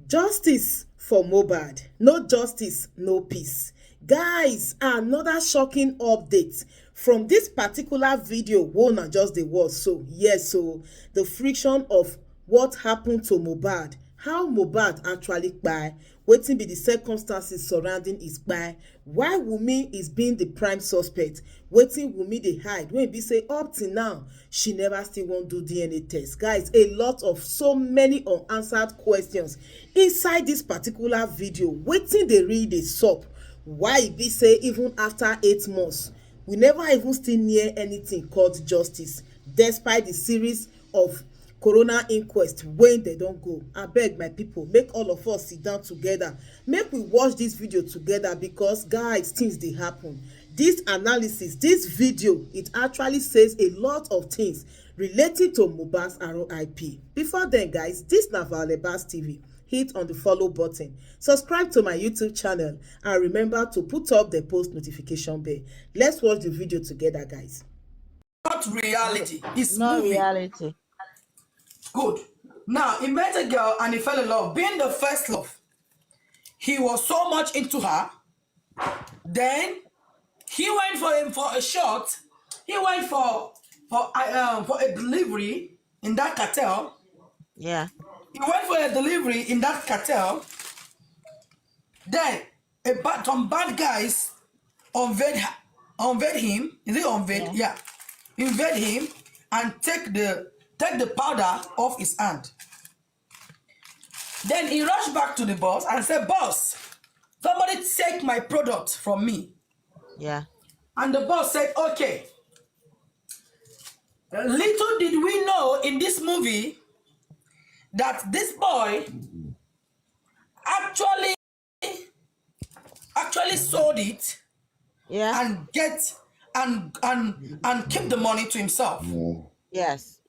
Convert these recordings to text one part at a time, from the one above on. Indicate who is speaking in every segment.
Speaker 1: Justice for Mohbad. No justice, no peace. Guys, another shocking update from this particular video wey una just dey watch so. Yes, so the friction of what happened to Mohbad, how Mohbad actually kpai, wetin be the circumstances surrounding his kpai, why Wummi is being the prime suspect, wetin Wummi dey hide when e be say up till now she never still wan do DNA test. Guys, a lot of so many unanswered questions inside this particular video. Wetin dey really dey sup, why e be say even after 8 months we never even still near anything called justice despite the series of coroner inquest wey dem don go. Abeg my people, make all of us sit down together, make we watch this video together, because guys, things dey happen. This analysis, this video, it actually says a lot of things related to Mohbad's RIP. Before then guys, this na Mohbad'S TV. Hit on the follow button, subscribe to my YouTube channel, and remember to put up the post notification bell. Let's watch the video together guys.
Speaker 2: Not reality, it's
Speaker 3: Not
Speaker 2: movie.
Speaker 3: reality.
Speaker 2: Good. Now he met a girl and he fell in love. Being the first love, he was so much into her. Then he went for a shot. He went for a delivery in that cartel.
Speaker 3: Yeah.
Speaker 2: He went for a delivery in that cartel. Then some bad guys invade him. Is it invade? Yeah. Invade him and take the powder off his hand. Then he rushed back to the boss and said, "Boss, somebody take my product from me."
Speaker 3: Yeah.
Speaker 2: And the boss said, "Okay." Little did we know in this movie that this boy actually sold it.
Speaker 3: Yeah.
Speaker 2: And keep the money to himself.
Speaker 3: Yes.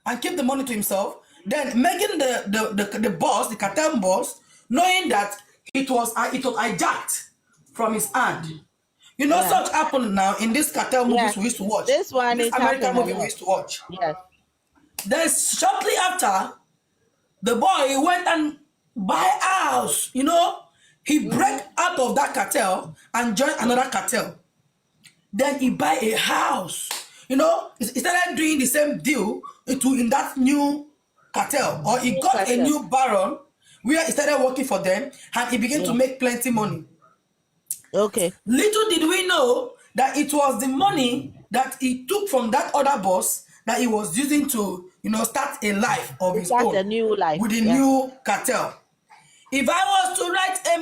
Speaker 2: And keep the money to himself. Then making the boss, the cartel boss, knowing that it was hijacked from his hand. You know, such happened now in this cartel movies we used to watch.
Speaker 3: This one is
Speaker 2: American movie we used to watch.
Speaker 3: Yes.
Speaker 2: Then shortly after, the boy went and buy a house. You know, he break out of that cartel and joined another cartel. Then he buy a house. You know, he started doing the same deal in that new cartel, or he got a new baron where he started working for them, and he began to make plenty money.
Speaker 3: Okay.
Speaker 2: Little did we know that it was the money that he took from that other boss that he was using to, you know, start a life of his own.
Speaker 3: A new life
Speaker 2: with the new cartel. If I was to write a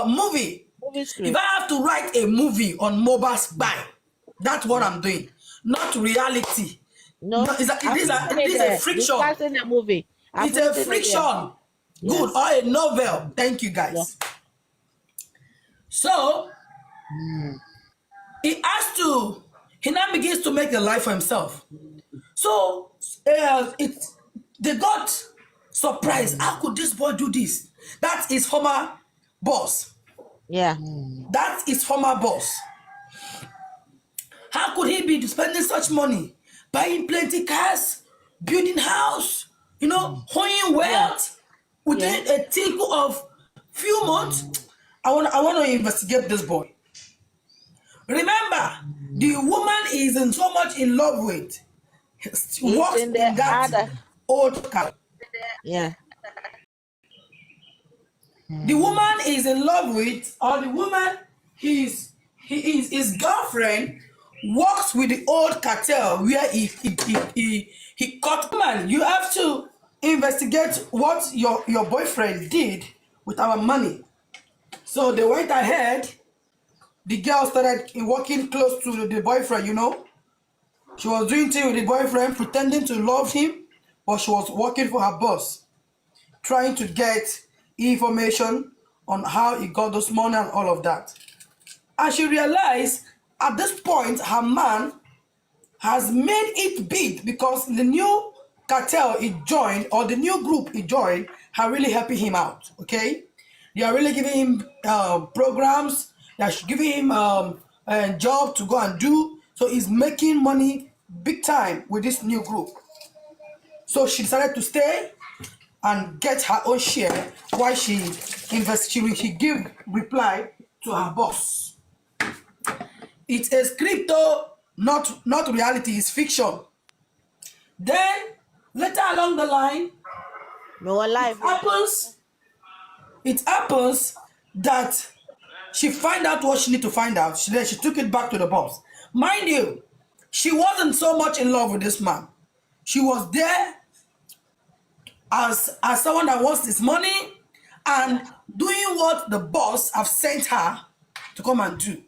Speaker 2: movie, if I have to write a movie on Mohbad'S, that's what I'm doing. Not reality.
Speaker 3: No,
Speaker 2: it is a friction.
Speaker 3: A movie.
Speaker 2: It's a friction. Good. Or a novel. Thank you guys. Yeah. So he now begins to make a life for himself. So they got surprised. How could this boy do this? That's his former boss.
Speaker 3: Yeah.
Speaker 2: That's his former boss. How could he be spending such money? Buying plenty cars, building house, you know, owning wealth within a tinkle of few months. I want to investigate this boy. Remember, the woman is so much in love with. Works in that old car.
Speaker 3: Yeah.
Speaker 2: The woman is in love with, or the woman, his girlfriend works with the old cartel where he caught. Man, you have to investigate what your boyfriend did with our money. So they went ahead. The girl started working close to the boyfriend, you know. She was doing things with the boyfriend, pretending to love him, but she was working for her boss, trying to get information on how he got those money and all of that. And she realized at this point her man has made it big, because the new cartel he joined, or the new group he joined, are really helping him out. Okay, they are really giving him programs. They are giving him a job to go and do. So he's making money big time with this new group. So she decided to stay and get her own share while she give reply to her boss. It's a script though, not reality, it's fiction. Then later along the line,
Speaker 3: No life.
Speaker 2: happens it happens that she find out what she need to find out. Then she took it back to the boss. Mind you, she wasn't so much in love with this man. She was there as someone that wants this money and doing what the boss have sent her to come and do.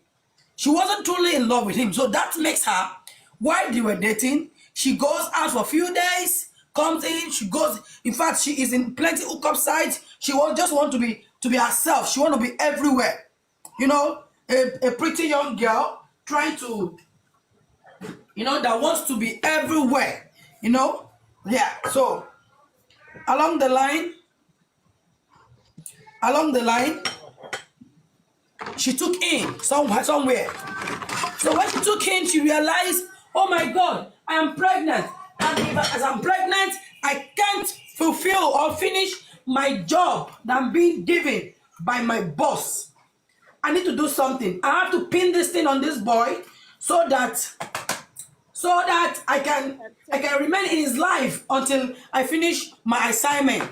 Speaker 2: She wasn't truly in love with him. So that makes her, while they were dating, she goes out for a few days, comes in, she goes, in fact, she is in plenty hookup sites. She just want to be herself. She want to be everywhere. You know, a pretty young girl trying to, that wants to be everywhere. Yeah. So along the line, she took in somewhere. So when she took in, she realized, oh my God, I am pregnant. And as I'm pregnant, I can't fulfill or finish my job that I'm being given by my boss. I need to do something. I have to pin this thing on this boy so that I can remain in his life until I finish my assignment.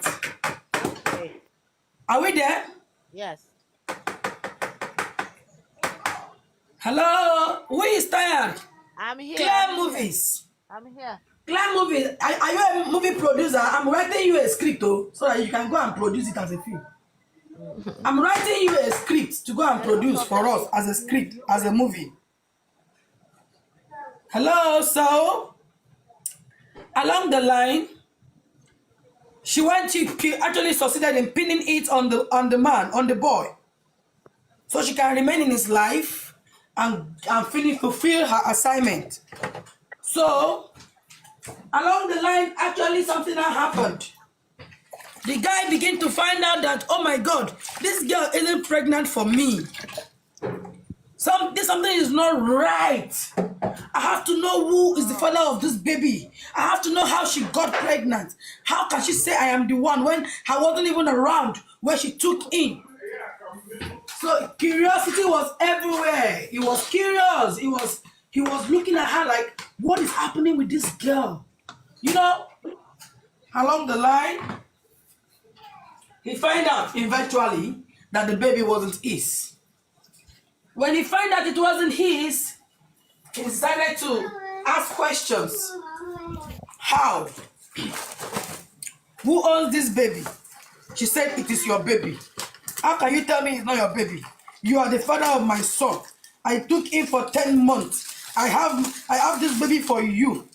Speaker 3: Okay.
Speaker 2: Are we there?
Speaker 3: Yes.
Speaker 2: Hello? Who is tired?
Speaker 3: I'm here.
Speaker 2: Claire Movies.
Speaker 3: I'm here.
Speaker 2: Claire Movies. Are you a movie producer? I'm writing you a script so that you can go and produce it as a film. I'm writing you a script to go and produce for us as a script, as a movie. Hello? So, along the line, she actually succeeded in pinning it on the man, on the boy. So she can remain in his life and fulfill her assignment. So, along the line, actually something that happened. The guy began to find out that, oh my God, this girl isn't pregnant for me. Something is not right. I have to know who is the father of this baby. I have to know how she got pregnant. How can she say I am the one when I wasn't even around where she took in? So curiosity was everywhere. He was curious. He was looking at her like, what is happening with this girl? Along the line, he find out eventually that the baby wasn't his. When he found out it wasn't his, he decided to ask questions. How? Who owns this baby? She said, it is your baby. How can you tell me it's not your baby? You are the father of my son. I took him for 10 months. I have this baby for you.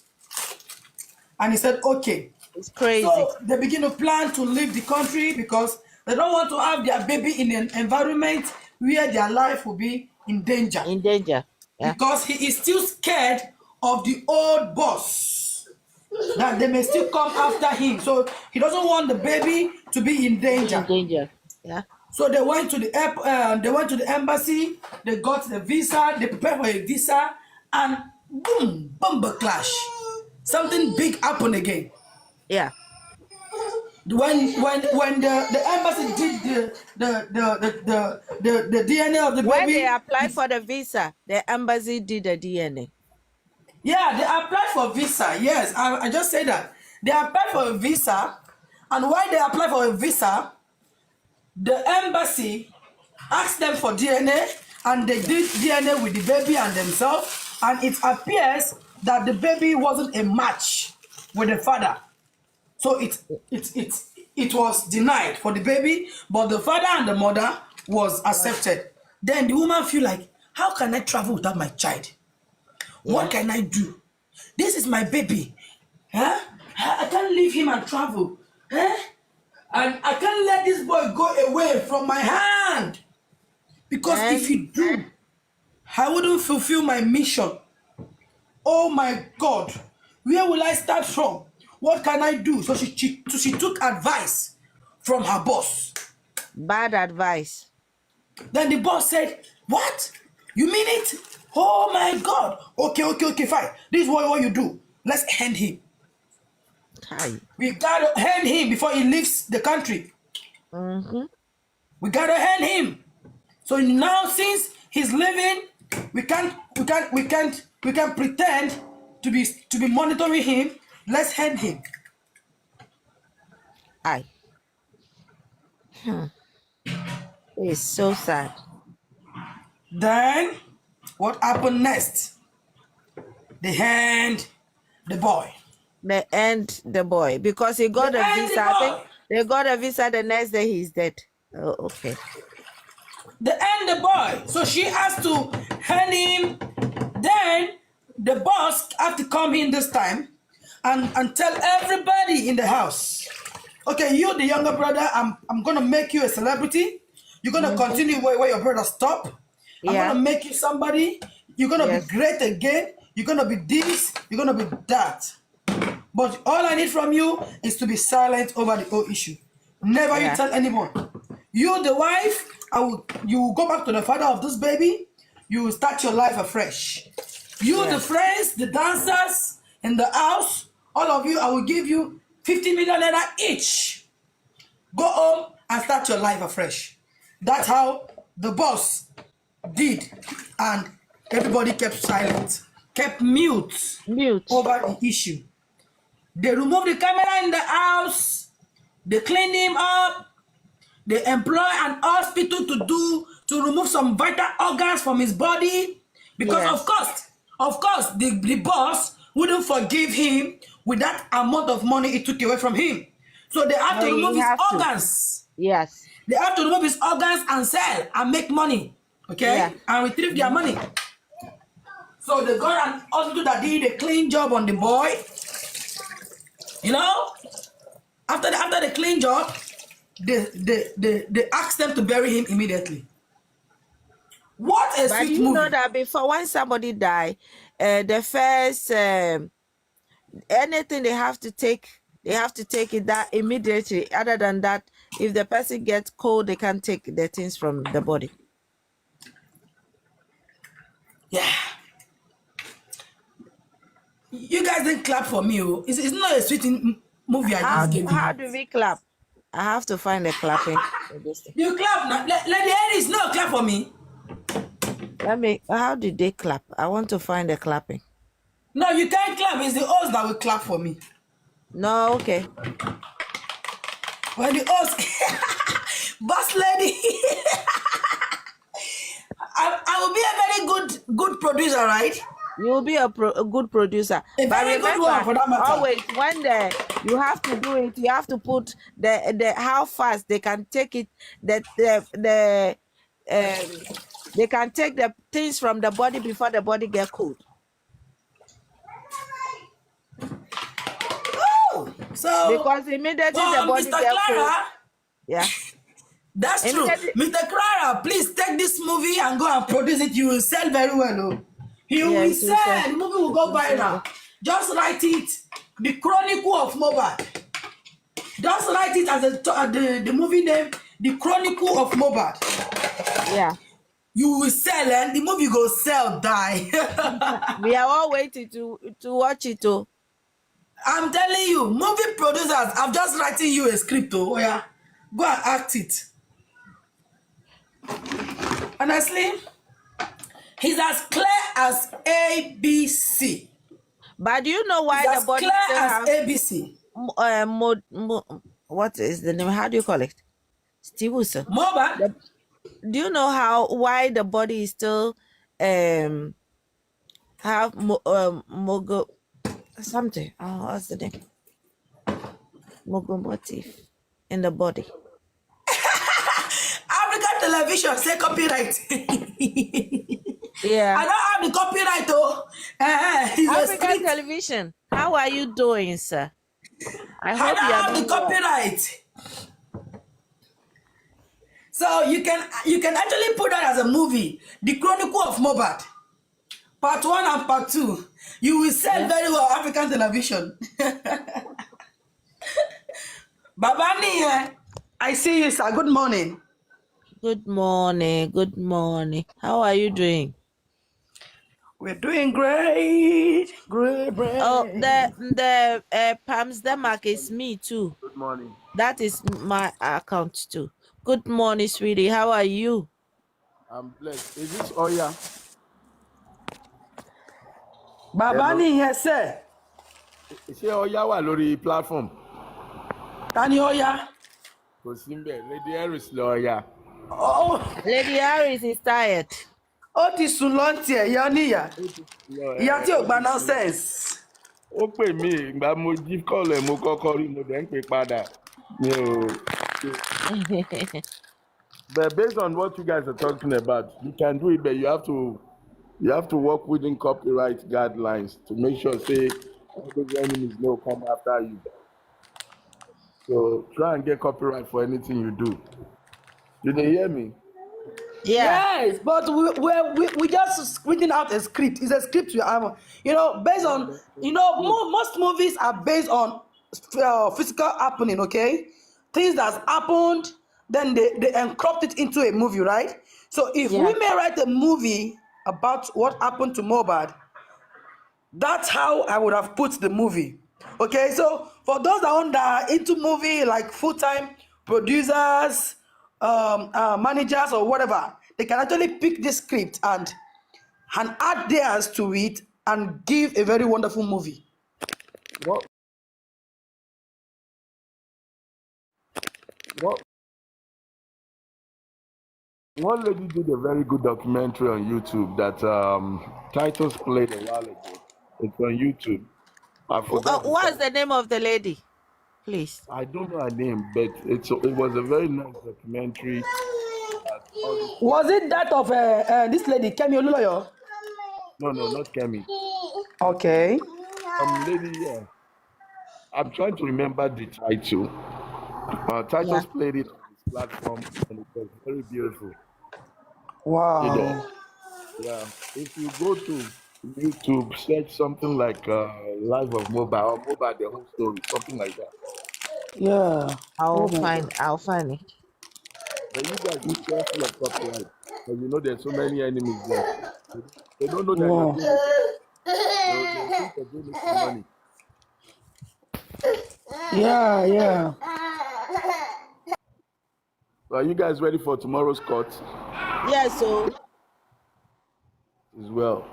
Speaker 2: And he said, okay.
Speaker 3: It's crazy.
Speaker 2: So they begin to plan to leave the country because they don't want to have their baby in an environment where their life will be in danger.
Speaker 3: In danger. Yeah.
Speaker 2: Because he is still scared of the old boss, that they may still come after him. So he doesn't want the baby to be in danger.
Speaker 3: In danger. Yeah.
Speaker 2: So they went to the they went to the embassy. They got the visa. They prepared for a visa, and boom, bumper clash. Something big happened again.
Speaker 3: Yeah.
Speaker 2: When the embassy did the DNA of the baby.
Speaker 3: When they applied for the visa, the embassy did the DNA.
Speaker 2: Yeah, they applied for visa. Yes, I just said that. They applied for a visa, and while they applied for a visa, the embassy asked them for DNA, and they did DNA with the baby and themselves, and it appears that the baby wasn't a match with the father. So it was denied for the baby, but the father and the mother was accepted. Then the woman feel like, how can I travel without my child?
Speaker 3: Yeah.
Speaker 2: What can I do? This is my baby. Huh? I can't leave him and travel. Huh? And I can't let this boy go away from my hand. Because if he do, I wouldn't fulfill my mission. Oh my God. Where will I start from? What can I do? So she took advice from her boss.
Speaker 3: Bad advice.
Speaker 2: Then the boss said, what? You mean it? Oh my God. Okay, fine. This is what you do. Let's end him.
Speaker 3: Hi.
Speaker 2: We gotta hand him before he leaves the country.
Speaker 3: Mm-hmm.
Speaker 2: We gotta hand him. So now, since he's leaving, we can't pretend to be monitoring him. Let's hand him.
Speaker 3: Hi. It's so sad.
Speaker 2: Then, what happened next? They hand the boy.
Speaker 3: They end the boy because he
Speaker 2: They
Speaker 3: got a
Speaker 2: hand the
Speaker 3: visa. I think
Speaker 2: boy.
Speaker 3: they got a visa the next day he's dead. Oh, okay.
Speaker 2: They hand the boy. So she has to hand him. Then the boss have to come in this time and tell everybody in the house, okay, you the younger brother, I'm gonna make you a celebrity. You're gonna
Speaker 3: Mm-hmm.
Speaker 2: continue where your brother stopped. I'm
Speaker 3: Yeah.
Speaker 2: gonna make you somebody. You're gonna be
Speaker 3: Yes.
Speaker 2: great again. You're gonna be this. You're gonna be that. But all I need from you is to be silent over the whole issue. Never you
Speaker 3: Yeah.
Speaker 2: tell anyone. You, the wife, you will go back to the father of this baby. You will start your life afresh. You, the
Speaker 3: Yeah.
Speaker 2: friends, the dancers in the house, all of you, I will give you 50 million naira each. Go home and start your life afresh. That's how the boss did. And everybody kept silent, kept mute
Speaker 3: Mute.
Speaker 2: over the issue. They remove the camera in the house. They clean him up. They employ an hospital to remove some vital organs from his body. Because
Speaker 3: Yes.
Speaker 2: of course, the boss wouldn't forgive him with that amount of money it took away from him. So they have
Speaker 3: No,
Speaker 2: to remove
Speaker 3: you
Speaker 2: his
Speaker 3: have to.
Speaker 2: organs.
Speaker 3: Yes.
Speaker 2: They have to remove his organs and sell and make money.
Speaker 3: Yeah.
Speaker 2: Okay? And retrieve their money. So they got an hospital that did a clean job on the boy. You know? After the clean job, they asked them to bury him immediately. What a
Speaker 3: But
Speaker 2: sweet
Speaker 3: you know
Speaker 2: movie.
Speaker 3: that before when somebody die, the first anything they have to take it that immediately. Other than that, if the person gets cold, they can take the things from the body.
Speaker 2: Yeah. You guys didn't clap for me. Oh. It's not a sweet movie I just gave
Speaker 3: How
Speaker 2: you.
Speaker 3: do we clap? I have to find the clapping for this thing.
Speaker 2: You clap now. Let the Aries no clap for me.
Speaker 3: How did they clap? I want to find the clapping.
Speaker 2: No, you can't clap. It's the host that will clap for me.
Speaker 3: No, okay.
Speaker 2: When the host, boss lady, I will be a very good producer, right?
Speaker 3: You'll be a good producer.
Speaker 2: A
Speaker 3: But
Speaker 2: very good one
Speaker 3: remember,
Speaker 2: for that matter.
Speaker 3: always when you have to do it, you have to put the how fast they can take it, they can take the things from the body before the body get cold.
Speaker 2: Oh, so
Speaker 3: Because immediately the
Speaker 2: for
Speaker 3: body
Speaker 2: Mr.
Speaker 3: get cold.
Speaker 2: Clara,
Speaker 3: Yeah.
Speaker 2: that's true.
Speaker 3: Immediately,
Speaker 2: Mr. Clara, please take this movie and go and produce it. You will sell very well. Oh. You will
Speaker 3: yes, you
Speaker 2: sell.
Speaker 3: say.
Speaker 2: The movie will go viral. Just write it. The Chronicle of Mohbad. Just write it as the movie name. The Chronicle of Mohbad.
Speaker 3: Yeah.
Speaker 2: You will sell and the movie go sell, die.
Speaker 3: We are all waiting to watch it too.
Speaker 2: I'm telling you, movie producers, I'm just writing you a script. Oh, yeah. Go and act it. Honestly, he's as clear as ABC.
Speaker 3: But do you know why
Speaker 2: He's
Speaker 3: the
Speaker 2: as
Speaker 3: body
Speaker 2: clear
Speaker 3: still
Speaker 2: as
Speaker 3: have
Speaker 2: ABC.
Speaker 3: what is the name? How do you call it? Stevenson.
Speaker 2: Mohbad,
Speaker 3: Do you know why the body is still have mogo something? Oh, what's the name? Mogomotive in the body.
Speaker 2: African television say copyright.
Speaker 3: Yeah.
Speaker 2: I don't have the copyright, oh. He's a
Speaker 3: African
Speaker 2: script.
Speaker 3: television. How are you doing, sir? I
Speaker 2: I
Speaker 3: hope
Speaker 2: don't
Speaker 3: you are
Speaker 2: have the
Speaker 3: doing well.
Speaker 2: copyright. So you can actually put that as a movie, The Chronicle of Mohbad, part 1 and part 2. You will sell
Speaker 3: Yeah.
Speaker 2: very well African television. Babani, I see you, sir. Good morning.
Speaker 3: Good morning. Good morning. How are you doing?
Speaker 2: We're doing great, great,
Speaker 3: Oh,
Speaker 2: great.
Speaker 3: the Pams Denmark is me too.
Speaker 4: Good morning.
Speaker 3: That is my account too. Good morning, sweetie. How are you?
Speaker 4: I'm blessed. Is this Oya?
Speaker 2: Bàbá
Speaker 4: Hello.
Speaker 2: nìyẹn sẹ́,
Speaker 4: Ṣé Oya wà lórí platform?
Speaker 2: ta ni ó yá?
Speaker 4: Kò sí ń bẹ̀. Lady Harris lọ Oya.
Speaker 2: Ó
Speaker 3: Lady Harris is tired.
Speaker 2: ó ti sùn lọ́ntì ẹ̀ yọ níyà. Ìyá tí ò
Speaker 4: Ó
Speaker 2: gba
Speaker 4: ti sùn lọ.
Speaker 2: nonsense.
Speaker 4: Ó pè mí ìgbà mo jí kọ́ọ̀lù ẹ̀ mo kọ́kọ́ rí mo dẹ̀ ń pè padà. Mi ò. But based on what you guys are talking about, you can do it, but you have to work within copyright guidelines to make sure say all those enemies no come after you. So try and get copyright for anything you do. Did they hear me?
Speaker 3: Yeah.
Speaker 2: Yes, but we just written out a script. It's a script you have, based on, most movies are based on physical happening, okay? Things that's happened, then they encrypt it into a movie, right? So if
Speaker 3: Yeah.
Speaker 2: we may write a movie about what happened to Mohbad, that's how I would have put the movie. Okay, so for those that are into movie, like full-time producers, managers or whatever, they can actually pick this script and add theirs to it and give a very wonderful movie.
Speaker 4: What what one lady did a very good documentary on YouTube that Titus played a while ago. It's on YouTube. I forgot the
Speaker 3: What's
Speaker 4: title.
Speaker 3: the name of the lady, please?
Speaker 4: I don't know her name, but it was a very nice documentary. All this,
Speaker 2: Was it that of this lady, Kemi Oluloyo?
Speaker 4: no, not Kemi.
Speaker 2: Okay.
Speaker 4: Lady, yeah. I'm trying to remember the title.
Speaker 3: Yeah.
Speaker 4: Titus played it on his platform, and it was very beautiful. You know,
Speaker 2: Wow.
Speaker 4: yeah. If you go to YouTube, search something like "Life of Mohbad" or "Mohbad the whole story," something like that.
Speaker 2: Yeah. Oh
Speaker 3: I'll
Speaker 2: my
Speaker 3: find
Speaker 2: God.
Speaker 3: I'll find it.
Speaker 4: But you guys be careful of copyright, because there's so many enemies there. They don't know that you're
Speaker 2: Wow.
Speaker 4: doing it. They'll think you're doing it for money.
Speaker 2: Yeah, yeah.
Speaker 4: Are you guys ready for tomorrow's court
Speaker 3: Yeah, so
Speaker 4: as well?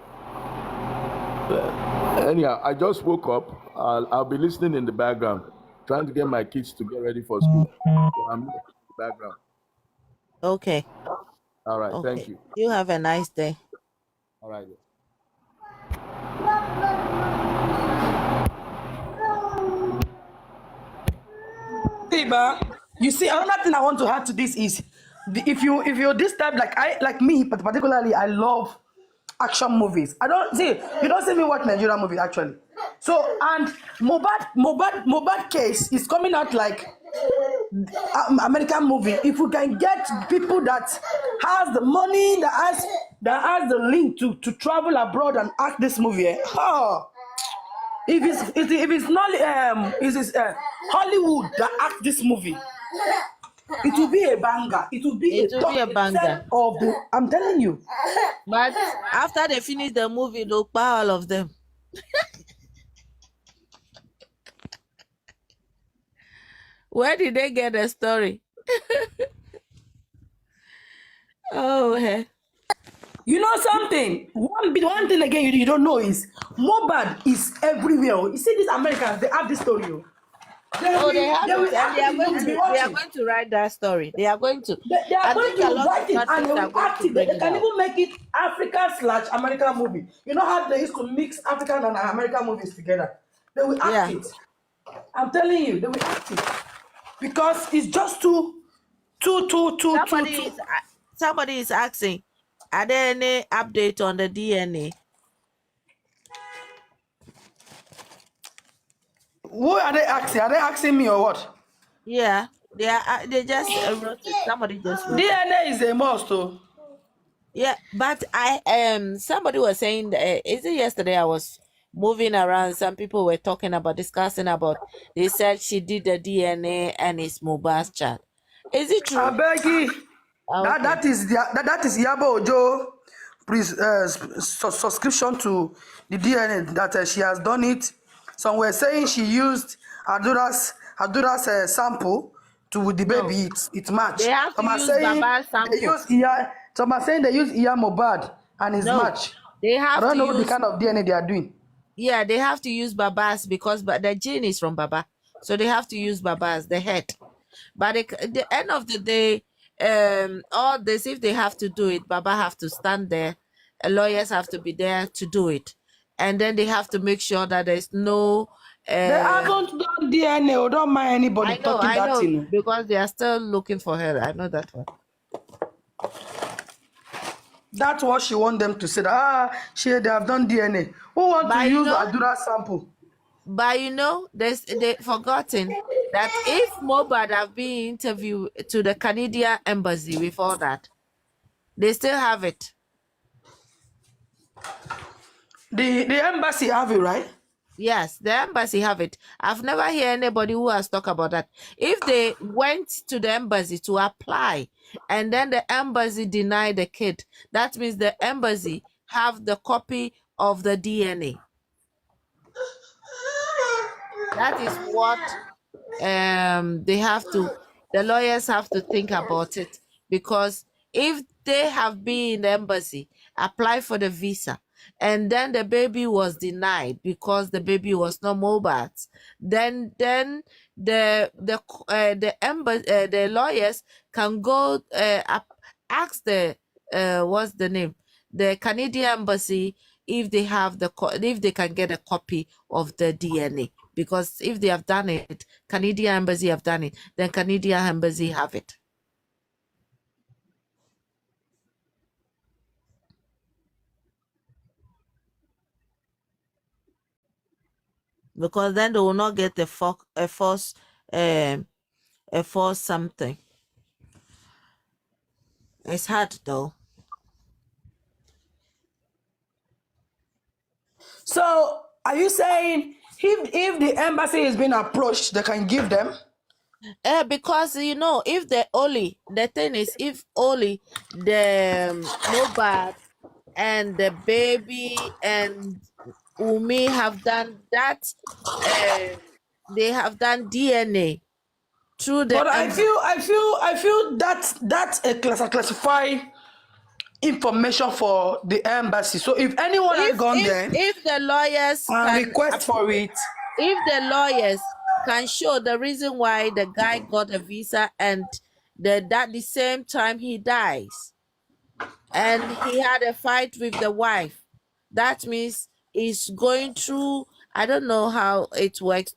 Speaker 4: Anyhow, I just woke up. I'll be listening in the background, trying to get my kids to get ready for school. So I'm in the background.
Speaker 3: okay.
Speaker 4: All right, thank
Speaker 3: Okay.
Speaker 4: you.
Speaker 3: You have a nice day.
Speaker 4: All right.
Speaker 2: You see, another thing I want to add to this is, if you're this type, like me particularly, I love action movies. I don't see You don't see me watch Nigerian movie actually. So, and Mohbad case is coming out like American movie. If we can get people that has the money, that has the link to travel abroad and act this movie, if it's not Hollywood that act this movie, it will be a banger. It will be
Speaker 3: It
Speaker 2: a
Speaker 3: will be
Speaker 2: top
Speaker 3: a banger.
Speaker 2: 10 of the. I'm telling you.
Speaker 3: But after they finish the movie, they'll buy all of them. Where did they get the story? Oh, hey.
Speaker 2: You know something? One thing again you don't know is Mohbad is everywhere. You see these Americans, they have this story.
Speaker 3: Oh, they have
Speaker 2: They
Speaker 3: it,
Speaker 2: will
Speaker 3: and
Speaker 2: act it. You will be
Speaker 3: they are
Speaker 2: watching.
Speaker 3: going to write that story. They are going to.
Speaker 2: They are
Speaker 3: I
Speaker 2: going
Speaker 3: think a
Speaker 2: to
Speaker 3: lot
Speaker 2: write
Speaker 3: of
Speaker 2: it and
Speaker 3: countries
Speaker 2: they
Speaker 3: are
Speaker 2: will
Speaker 3: going
Speaker 2: act
Speaker 3: to
Speaker 2: it. They
Speaker 3: bring it
Speaker 2: can
Speaker 3: out.
Speaker 2: even make it African/American movie. You know how they used to mix African and American movies together? They will act
Speaker 3: Yeah.
Speaker 2: it. I'm telling you, they will act it. Because it's just too.
Speaker 3: Somebody is asking, are there any update on the DNA?
Speaker 2: Who are they asking? Are they asking me or what?
Speaker 3: Yeah, they just wrote it. Somebody just wrote it.
Speaker 2: DNA is a must, oh.
Speaker 3: Yeah, but somebody was saying is it yesterday I was moving around, some people were discussing about, they said she did the DNA and it's Mohbad's child. Is it
Speaker 2: I
Speaker 3: true?
Speaker 2: beg you.
Speaker 3: Ah,
Speaker 2: That
Speaker 3: okay.
Speaker 2: that is Yabo Ojo subscription to the DNA that she has done it. Some were saying she used Adura's sample to the
Speaker 3: No,
Speaker 2: baby. It match.
Speaker 3: they have to
Speaker 2: Some are
Speaker 3: use
Speaker 2: saying
Speaker 3: Baba's
Speaker 2: they
Speaker 3: sample.
Speaker 2: use Iya. Some are saying they use Iya Mohbad and his
Speaker 3: No,
Speaker 2: match.
Speaker 3: they
Speaker 2: I
Speaker 3: have to
Speaker 2: don't know the
Speaker 3: use,
Speaker 2: kind of DNA they are doing.
Speaker 3: yeah, they have to use Baba's because the gene is from Baba. So they have to use Baba's, the head. But at the end of the day, all this, if they have to do it, Baba have to stand there, lawyers have to be there to do it. And then they have to make sure that there's no,
Speaker 2: They
Speaker 3: uh,
Speaker 2: haven't done DNA. Or don't mind anybody talking
Speaker 3: I
Speaker 2: that
Speaker 3: know,
Speaker 2: thing.
Speaker 3: because they are still looking for her. I know that one.
Speaker 2: That's what she want them to say. That they have done DNA. Who want to
Speaker 3: But you
Speaker 2: use
Speaker 3: know,
Speaker 2: Adura sample?
Speaker 3: they forgotten that if Mohbad have been interviewed to the Canadian embassy with all that, they still have it.
Speaker 2: The embassy have it, right?
Speaker 3: Yes, the embassy have it. I've never heard anybody who has talked about that. If they went to the embassy to apply and then the embassy denied the kid, that means the embassy have the copy of the DNA. That is what the lawyers have to think about it, because if they have been in the embassy, apply for the visa, and then the baby was denied because the baby was not Mohbad's, then the embassy, the lawyers can go ask the what's the name, the Canadian embassy, if they have if they can get a copy of the DNA, because if they have done it, Canadian embassy have done it, then Canadian embassy have it. Because then they will not get um, a false something. It's hard though.
Speaker 2: So are you saying if the embassy is being approached, they can give them?
Speaker 3: Because if the thing is, if only the Mohbad and the baby and Wummi have done that, uh, they have done DNA through
Speaker 2: But
Speaker 3: the embassy.
Speaker 2: I feel that's a classified information for the embassy. So if anyone has gone there
Speaker 3: If the lawyers
Speaker 2: and
Speaker 3: can
Speaker 2: request for it,
Speaker 3: if the lawyers can show the reason why the guy got a visa and the same time he dies, and he had a fight with the wife, that means he's going through, I don't know how it works